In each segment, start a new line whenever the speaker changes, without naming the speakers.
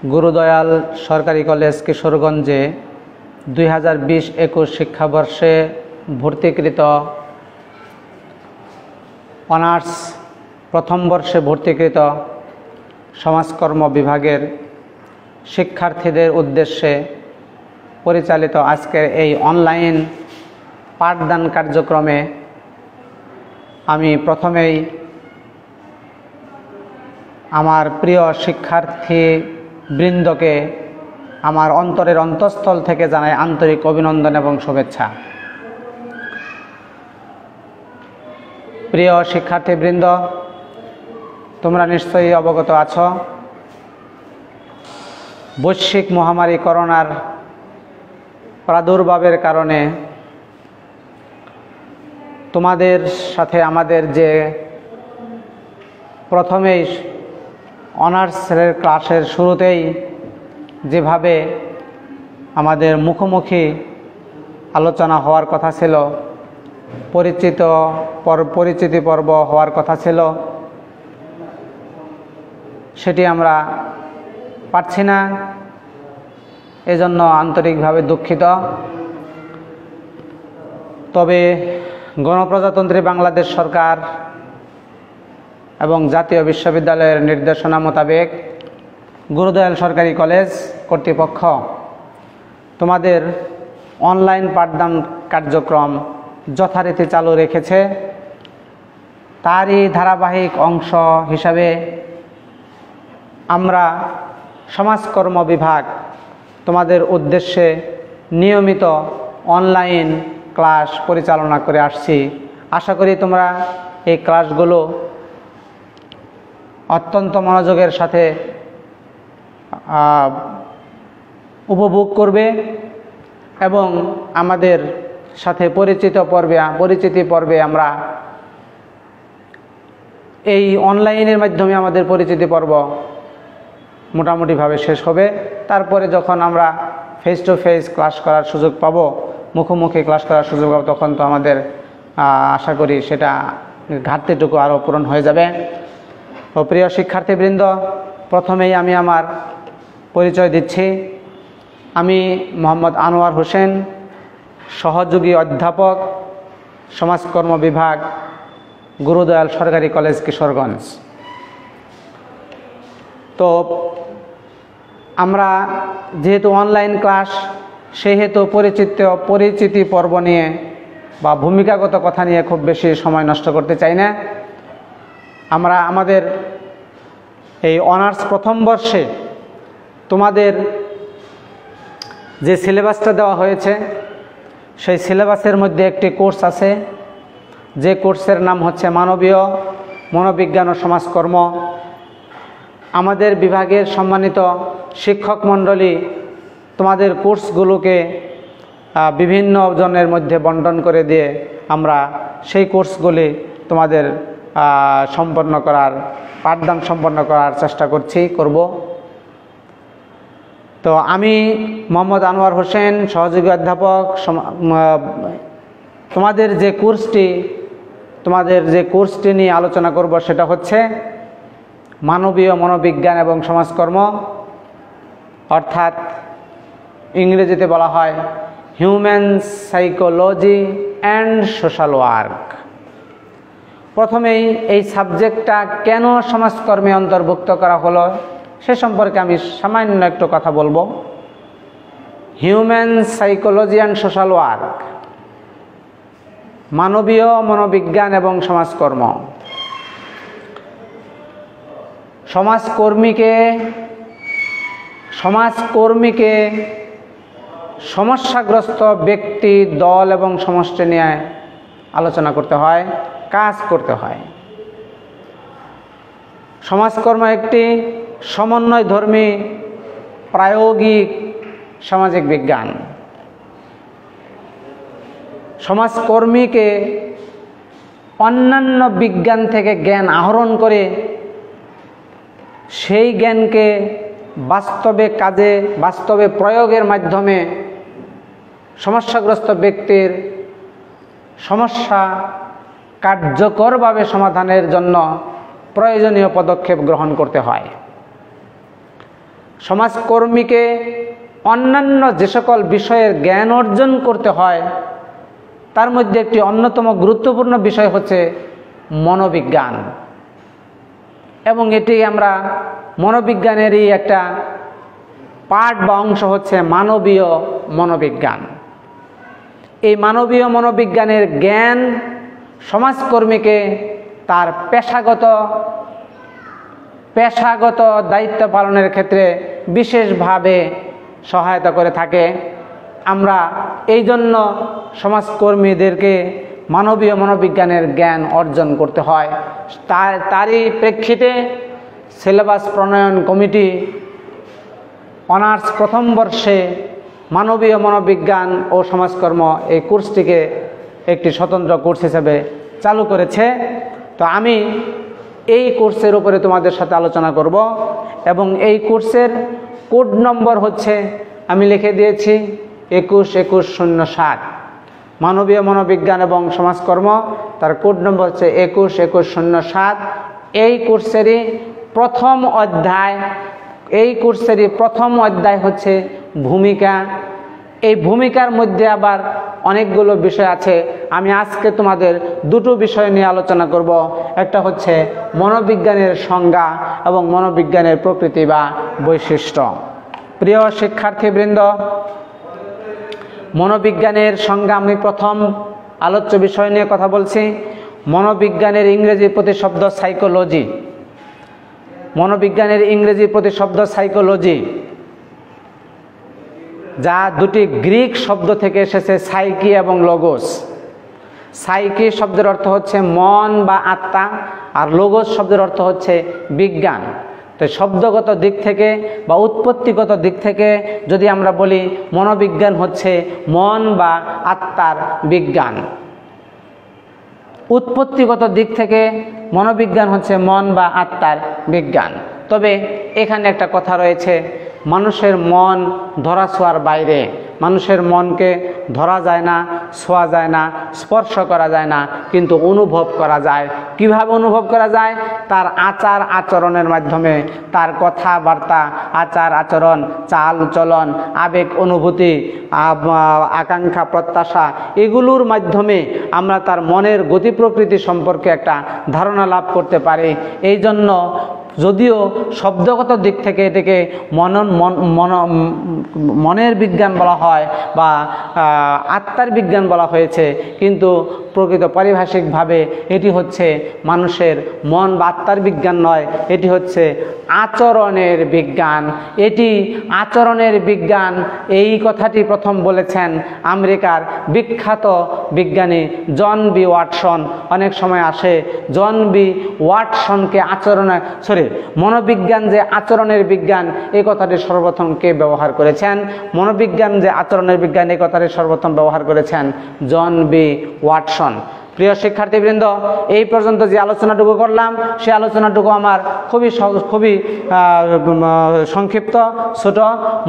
গুরুদয়াল সরকারি কলেজ কিশোরগঞ্জে 2020-21 শিক্ষাবর্ষে ভর্তিকৃত অনার্স প্রথম বর্ষে ভর্তিকৃত সমাজকর্ম বিভাগের শিক্ষার্থীদের উদ্দেশ্যে পরিচালিত আজকের এই অনলাইন পাঠদান কার্যক্রমে আমি প্রথমেই আমার প্রিয় শিক্ষার্থী বৃন্দকে আমার অন্তরের অন্তঃস্থল থেকে জানাই আন্তরিক অভিনন্দন এবং শুভেচ্ছা। প্রিয় শিক্ষার্থীবৃন্দ, তোমরা নিশ্চয়ই অবগত আছো, বৈশ্বিক মহামারী করোনার প্রাদুর্ভাবের কারণে তোমাদের সাথে আমাদের যে প্রথমেই অনার্সের ক্লাসের শুরুতেই যেভাবে আমাদের মুখোমুখি আলোচনা হওয়ার কথা ছিল, পরিচিতি পর্ব হওয়ার কথা ছিল, সেটি আমরা পারছি না। এজন্য আন্তরিকভাবে দুঃখিত। তবে গণপ্রজাতন্ত্রী বাংলাদেশ সরকার এবং জাতীয় বিশ্ববিদ্যালয়ের নির্দেশনা মোতাবেক গুরুদয়াল সরকারি কলেজ কর্তৃপক্ষ তোমাদের অনলাইন পাঠদান কার্যক্রম যথারীতি চালু রেখেছে। তারই ধারাবাহিক অংশ হিসাবে আমরা সমাজকর্ম বিভাগ তোমাদের উদ্দেশ্যে নিয়মিত অনলাইন ক্লাস পরিচালনা করে আসছি। আশা করি তোমরা এই ক্লাসগুলো অত্যন্ত মনোযোগের সাথে উপভোগ করবে এবং আমাদের সাথে পরিচিতি পর্বে আমরা এই অনলাইনের মাধ্যমে আমাদের পরিচিতি পর্ব মোটামুটিভাবে শেষ হবে। তারপরে যখন আমরা ফেস টু ফেস ক্লাস করার সুযোগ পাব, মুখোমুখি ক্লাস করার সুযোগ পাবো, তখন তো আমাদের আশা করি সেটা ঘাটতিটুকু আরও পূরণ হয়ে যাবে। তো প্রিয় শিক্ষার্থীবৃন্দ, প্রথমেই আমি আমার পরিচয় দিচ্ছি। আমি মোহাম্মদ আনোয়ার হোসেন, সহযোগী অধ্যাপক, সমাজকর্ম বিভাগ, গুরুদয়াল সরকারি কলেজ কিশোরগঞ্জ। তো আমরা যেহেতু অনলাইন ক্লাস, সেহেতু পরিচিতি পর্ব নিয়ে বা ভূমিকাগত কথা নিয়ে খুব বেশি সময় নষ্ট করতে চাই না। আমরা আমাদের এই অনার্স প্রথম বর্ষে তোমাদের যে সিলেবাসটা দেওয়া হয়েছে, সেই সিলেবাসের মধ্যে একটি কোর্স আছে, যে কোর্সের নাম হচ্ছে মানবীয় মনোবিজ্ঞান ও সমাজকর্ম। আমাদের বিভাগের সম্মানিত শিক্ষক মণ্ডলী তোমাদের কোর্সগুলোকে বিভিন্ন জনের মধ্যে বন্টন করে দিয়ে আমরা সেই কোর্সগুলি তোমাদের পাঠদান সম্পন্ন করার চেষ্টা করব। তো আমি মোহাম্মদ আনোয়ার হোসেন, সহযোগী অধ্যাপক, তোমাদের যে কোর্সটি নিয়ে আলোচনা করব সেটা হচ্ছে মানবীয় মনোবিজ্ঞান এবং সমাজকর্ম, অর্থাৎ ইংরেজিতে বলা হয় human psychology and social work. প্রথমেই এই সাবজেক্টটা কেন সমাজকর্মে অন্তর্ভুক্ত করা হলো সে সম্পর্কে আমি সামান্য একটু কথা বলবো। Human psychology and social work, মানবীয় মনোবিজ্ঞান এবং সমাজকর্ম। সমাজকর্মীকে সমস্যাগ্রস্ত ব্যক্তি, দল এবং সমষ্টি নিয়ে আলোচনা করতে হয়, কাজ করতে হয়। সমাজকর্ম একটি সমন্বয়ধর্মী প্রায়োগিক সামাজিক বিজ্ঞান। সমাজকর্মীকে অন্যান্য বিজ্ঞান থেকে জ্ঞান আহরণ করে সেই জ্ঞানকে বাস্তবে প্রয়োগের মাধ্যমে সমস্যাগ্রস্ত ব্যক্তির সমস্যা কার্যকরভাবে সমাধানের জন্য প্রয়োজনীয় পদক্ষেপ গ্রহণ করতে হয়। সমাজকর্মীকে অন্যান্য যে সকল বিষয়ের জ্ঞান অর্জন করতে হয় তার মধ্যে একটি অন্যতম গুরুত্বপূর্ণ বিষয় হচ্ছে মনোবিজ্ঞান, এবং এটি আমরা মনোবিজ্ঞানেরই একটা পার্ট বা অংশ হচ্ছে মানবীয় মনোবিজ্ঞান। এই মানবীয় মনোবিজ্ঞানের জ্ঞান সমাজকর্মীকে তার পেশাগত দায়িত্ব পালনের ক্ষেত্রে বিশেষভাবে সহায়তা করে থাকে। আমরা এই জন্য সমাজকর্মীদেরকে মানবীয় মনোবিজ্ঞানের জ্ঞান অর্জন করতে হয়। তারই প্রেক্ষিতে সিলেবাস প্রণয়ন কমিটি অনার্স প্রথম বর্ষে মানবীয় মনোবিজ্ঞান ও সমাজকর্ম এই কোর্সটিকে একটি স্বতন্ত্র কোর্স হিসেবে চালু করেছে। তো আমি এই কোর্সের উপরে তোমাদের সাথে আলোচনা করব, এবং এই কোর্সের কোড নম্বর হচ্ছে, আমি লিখে দিয়েছি 21-21-07। মানবীয় মনোবিজ্ঞান এবং সমাজকর্ম, তার কোড নম্বর হচ্ছে 21-21-07। এই কোর্সেরই প্রথম অধ্যায় হচ্ছে ভূমিকা। এই ভূমিকার মধ্যে আবার অনেকগুলো বিষয় আছে। আমি আজকে তোমাদের দুটো বিষয় নিয়ে আলোচনা করব। একটা হচ্ছে মনোবিজ্ঞানের সংজ্ঞা এবং মনোবিজ্ঞানের প্রকৃতি বা বৈশিষ্ট্য। প্রিয় শিক্ষার্থীবৃন্দ, মনোবিজ্ঞানের সংজ্ঞা আমি প্রথম আলোচ্য বিষয় নিয়ে কথা বলছি। মনোবিজ্ঞানের ইংরেজি প্রতিশব্দ সাইকোলজি। মনোবিজ্ঞানের ইংরেজি প্রতিশব্দ সাইকোলজি, যা দুটি গ্রিক শব্দ থেকে এসেছে, সাইকি এবং লোগোস। সাইকি শব্দের অর্থ হচ্ছে মন বা আত্মা, আর লোগোস শব্দের অর্থ হচ্ছে বিজ্ঞান। তো শব্দগত দিক থেকে বা উৎপত্তিগত দিক থেকে যদি আমরা বলি, মনোবিজ্ঞান হচ্ছে মন বা আত্মার বিজ্ঞান। উৎপত্তিগত দিক থেকে মনোবিজ্ঞান হচ্ছে মন বা আত্মার বিজ্ঞান। তবে এখানে একটা কথা রয়েছে, মানুষের মন ধরা ছোঁয়ার বাইরে। মানুষের মনকে ধরা যায় না, ছোঁয়া যায় না, স্পর্শ করা যায় না, কিন্তু অনুভব করা যায়। কিভাবে অনুভব করা যায়? তার আচার আচরণের মাধ্যমে, তার কথাবার্তা, আচার আচরণ, চাল চলন, আবেগ অনুভূতি, আকাঙ্ক্ষা প্রত্যাশা, এগুলোর মাধ্যমে আমরা তার মনের গতি প্রকৃতি সম্পর্কে একটা ধারণা লাভ করতে পারি। এই জন্য যদিও শব্দগত দিক থেকে এটাকে মনের বিজ্ঞান বলা হয় বা আত্মার বিজ্ঞান বলা হয়েছে, কিন্তু প্রকৃত পারিভাষিকভাবে এটি হচ্ছে মানুষের মন বা আত্মার বিজ্ঞান নয়, এটি হচ্ছে আচরণের বিজ্ঞান। এটি আচরণের বিজ্ঞান, এই কথাটি প্রথম বলেছেন আমেরিকার বিখ্যাত বিজ্ঞানী জন বি ওয়াটসন। অনেক সময় আসে জন বি ওয়াটসনকে মনোবিজ্ঞান যে আচরণের বিজ্ঞান, এই কথাটি সর্বপ্রথম কে ব্যবহার করেছেন? মনোবিজ্ঞান যে আচরণের বিজ্ঞান, এই কথাটি সর্বপ্রথম ব্যবহার করেছেন জন বি ওয়াটসন। প্রিয় শিক্ষার্থীবৃন্দ, এই পর্যন্ত যে আলোচনাটুকু করলাম, সেই আলোচনাটুকু আমার খুবই সংক্ষিপ্ত, ছোট।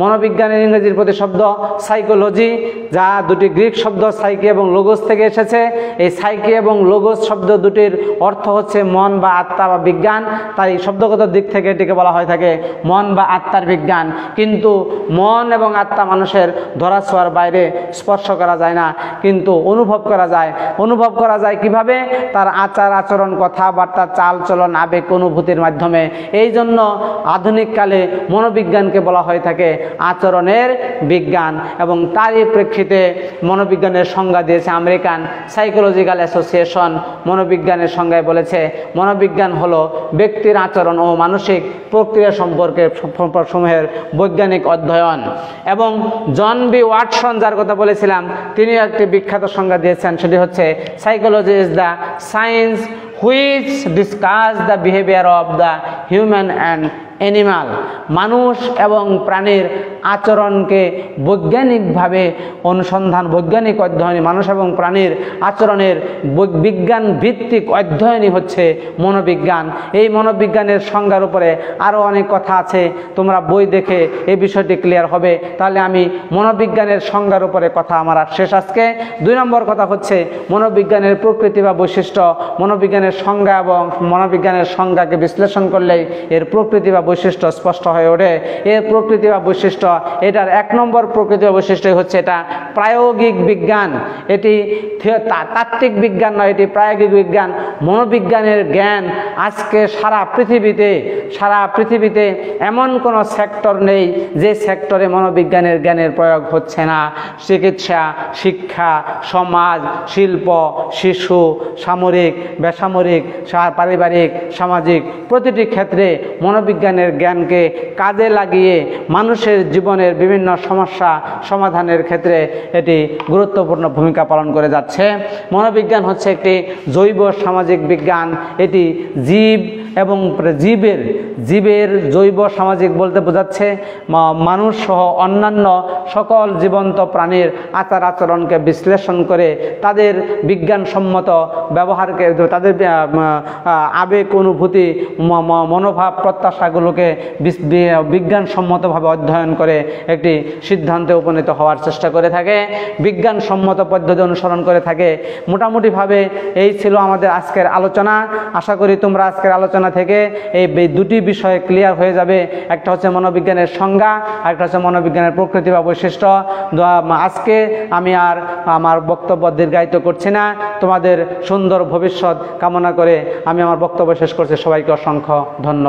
মনোবিজ্ঞানের ইংরেজির প্রতিশব্দ সাইকোলজি, যা দুটি গ্রিক শব্দ সাইকি এবং লোগোস থেকে এসেছে। এই সাইকি এবং লোগোস শব্দ দুটির অর্থ হচ্ছে মন বা আত্মা বা বিজ্ঞান। তাই শব্দগত দিক থেকে এটিকে বলা হয়ে থাকে মন বা আত্মার বিজ্ঞান। কিন্তু মন এবং আত্মা মানুষের ধরা ছোঁয়ার বাইরে, স্পর্শ করা যায় না, কিন্তু অনুভব করা যায়। অনুভব করা যায় কিভাবে? তার আচার আচরণ, কথাবার্তা, চাল চলন, আবেগ অনুভূতির মাধ্যমে। এই জন্য আধুনিককালে মনোবিজ্ঞানকে বলা হয়ে থাকে আচরণের বিজ্ঞান, এবং তারই প্রেক্ষিতে মনোবিজ্ঞানের সংজ্ঞা দিয়েছে আমেরিকান সাইকোলজিক্যাল অ্যাসোসিয়েশন। মনোবিজ্ঞানের সংজ্ঞায় বলেছে, মনোবিজ্ঞান হলো ব্যক্তির আচরণ ও মানসিক প্রক্রিয়া সম্পর্কে সমূহের বৈজ্ঞানিক অধ্যয়ন। এবং জন বি ওয়াটসন, যার কথা বলেছিলাম, তিনি একটি বিখ্যাত সংজ্ঞা দিয়েছেন, সেটি হচ্ছে psychology is the science which discuss the behaviour of the human and animal. মানুষ এবং প্রাণীর আচরণকে বৈজ্ঞানিকভাবে অনুসন্ধান, বৈজ্ঞানিক অধ্যয়নই, মানুষ এবং প্রাণীর আচরণের বিজ্ঞান ভিত্তিক অধ্যয়নই হচ্ছে মনোবিজ্ঞান। এই মনোবিজ্ঞানের সংজ্ঞার উপরে আরও অনেক কথা আছে, তোমরা বই দেখে এই বিষয়টি ক্লিয়ার হবে। তাহলে আমি মনোবিজ্ঞানের সংজ্ঞার উপরে কথা আমার আর শেষ আজকে। 2 নম্বর কথা হচ্ছে মনোবিজ্ঞানের প্রকৃতি বা বৈশিষ্ট্য। মনোবিজ্ঞানের সংজ্ঞা এবং মনোবিজ্ঞানের সংজ্ঞাকে বিশ্লেষণ করলেই এর প্রকৃতি বা বৈশিষ্ট্য স্পষ্ট হয়ে ওঠে। এর প্রকৃতি বা বৈশিষ্ট্য, এটার 1 নম্বর প্রকৃতি বা বৈশিষ্ট্য হচ্ছে এটা প্রায়োগিক বিজ্ঞান। এটি তাত্ত্বিক বিজ্ঞান নয়, এটি প্রায়োগিক বিজ্ঞান। মনোবিজ্ঞানের জ্ঞান আজকে সারা পৃথিবীতে এমন কোনো সেক্টর নেই যে সেক্টরে মনোবিজ্ঞানের জ্ঞানের প্রয়োগ হচ্ছে না। চিকিৎসা, শিক্ষা, সমাজ, শিল্প, শিশু, সামরিক, বেসামরিক, পারিবারিক, সামাজিক প্রতিটি ক্ষেত্রে মনোবিজ্ঞানের জ্ঞানকে কাজে লাগিয়ে মানুষের জীবনের বিভিন্ন সমস্যা সমাধানের ক্ষেত্রে এটি গুরুত্বপূর্ণ ভূমিকা পালন করে যাচ্ছে। মনোবিজ্ঞান হচ্ছে একটি জৈব সামাজিক বিজ্ঞান। এটি জীব এবং জীবের জৈব সামাজিক বলতে বোঝাচ্ছে মানুষ সহ অন্যান্য সকল জীবন্ত প্রাণীর আচার আচরণকে বিশ্লেষণ করে তাদের বিজ্ঞানসম্মত ব্যবহারকে, তাদের আবেগ, অনুভূতি, মনোভাব, প্রত্যাশাগুলোকে বিজ্ঞানসম্মতভাবে অধ্যয়ন করে একটি সিদ্ধান্তে উপনীত হওয়ার চেষ্টা করে থাকে, বিজ্ঞানসম্মত পদ্ধতি অনুসরণ করে থাকে। মোটামুটিভাবে এই ছিল আমাদের আজকের আলোচনা। আশা করি তোমরা আজকের আলোচনা থেকে এই দুটি বিষয় ক্লিয়ার হয়ে যাবে। একটা হচ্ছে মনোবিজ্ঞানের সংজ্ঞা, আরেকটা হচ্ছে মনোবিজ্ঞানের প্রকৃতি বা বৈশিষ্ট্য। আজকে আমি আর আমার বক্তব্য দীর্ঘায়িত করছি না। তোমাদের সুন্দর ভবিষ্যৎ কামনা করে আমি আমার বক্তব্য শেষ করছি। সবাইকে অসংখ্য ধন্যবাদ।